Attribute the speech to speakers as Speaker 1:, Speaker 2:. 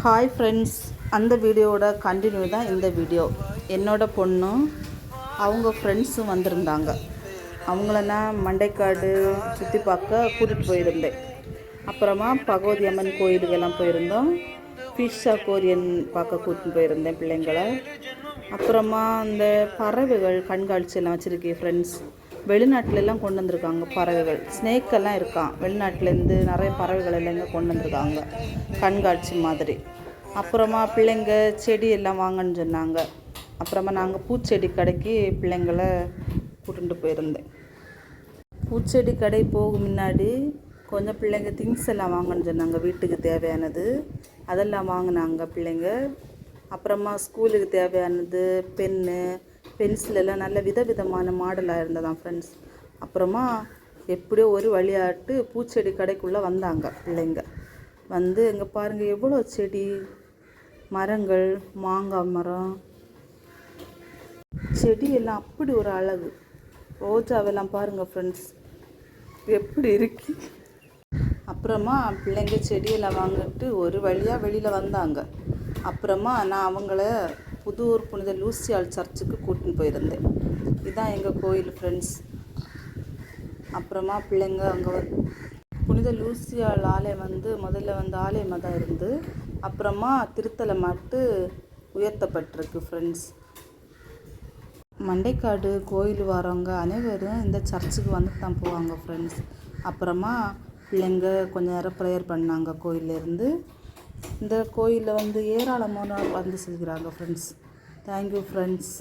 Speaker 1: Hi friends, அந்த வீடியோவோட continue தான் இந்த வீடியோ. என்னோட பொண்ணும் அவங்க ஃப்ரெண்ட்ஸும் வந்திருந்தாங்க. அவங்கள நான் மண்டைக்காடு சுற்றி பார்க்க கூட்டிகிட்டு போயிருந்தேன். அப்புறமா பகவதி அம்மன் கோயிலுக்கெல்லாம் போயிருந்தோம். ஃபிஷ் அக்வேரியம் பார்க்க கூட்டிகிட்டு போயிருந்தேன் பிள்ளைங்களை. அப்புறமா அந்த பறவைகள் கண்காட்சியெல்லாம் வச்சுருக்கேன் ஃப்ரெண்ட்ஸ். வெளிநாட்டிலெல்லாம் கொண்டு வந்திருக்காங்க பறவைகள், ஸ்னேக்கெல்லாம் இருக்கான். வெளிநாட்டிலேருந்து நிறைய பறவைகள் எல்லாம் இங்கே கொண்டு வந்திருக்காங்க கண்காட்சி மாதிரி. அப்புறமா பிள்ளைங்க செடி எல்லாம் வாங்கன்னு சொன்னாங்க. அப்புறமா நாங்கள் பூச்செடி கடைக்கு பிள்ளைங்களை கூட்டிகிட்டு போயிருந்தேன். பூச்செடி கடை போகும் முன்னாடி கொஞ்சம் பிள்ளைங்க திங்ஸ் எல்லாம் வாங்கன்னு சொன்னாங்க, வீட்டுக்கு தேவையானது அதெல்லாம் வாங்கினாங்க பிள்ளைங்க. அப்புறமா ஸ்கூலுக்கு தேவையானது பென்னு, பென்சில் எல்லாம் நல்ல விதவிதமான மாடலாக இருந்ததான் ஃப்ரெண்ட்ஸ். அப்புறமா எப்படியோ ஒரு வழியாட்டு பூச்செடி கடைக்குள்ளே வந்தாங்க பிள்ளைங்க. வந்து இங்கே பாருங்கள் எவ்வளோ செடி, மரங்கள், மாங்காய் மரம், செடி எல்லாம் அப்படி ஒரு அழகு. ரோஜாவெல்லாம் பாருங்கள் ஃப்ரெண்ட்ஸ் எப்படி இருக்கு. அப்புறமா பிள்ளைங்க செடியெல்லாம் வாங்கிட்டு ஒரு வழியாக வெளியில் வந்தாங்க. அப்புறமா நான் அவங்கள புதூர் புனித லூசியாள் சர்ச்சுக்கு கூட்டின்னு போயிருந்தேன். இதுதான் எங்கள் கோயில் ஃப்ரெண்ட்ஸ். அப்புறமா பிள்ளைங்க அங்கே புனித லூசியாள் ஆலயம் முதல்ல ஆலயமாக தான் இருந்து அப்புறமா திருத்தலை மாட்டு உயர்த்தப்பட்டிருக்கு ஃப்ரெண்ட்ஸ். மண்டைக்காடு கோயில் வரவங்க அனைவரும் இந்த சர்ச்சுக்கு வந்துட்டு தான் போவாங்க ஃப்ரெண்ட்ஸ். அப்புறமா பிள்ளைங்க கொஞ்சம் நேரம் ப்ரேயர் பண்ணாங்க கோயிலேருந்து. இந்த கோயிலில் ஏராளமானோர் வந்து செல்கிறாங்க ஃப்ரெண்ட்ஸ். Thank you friends.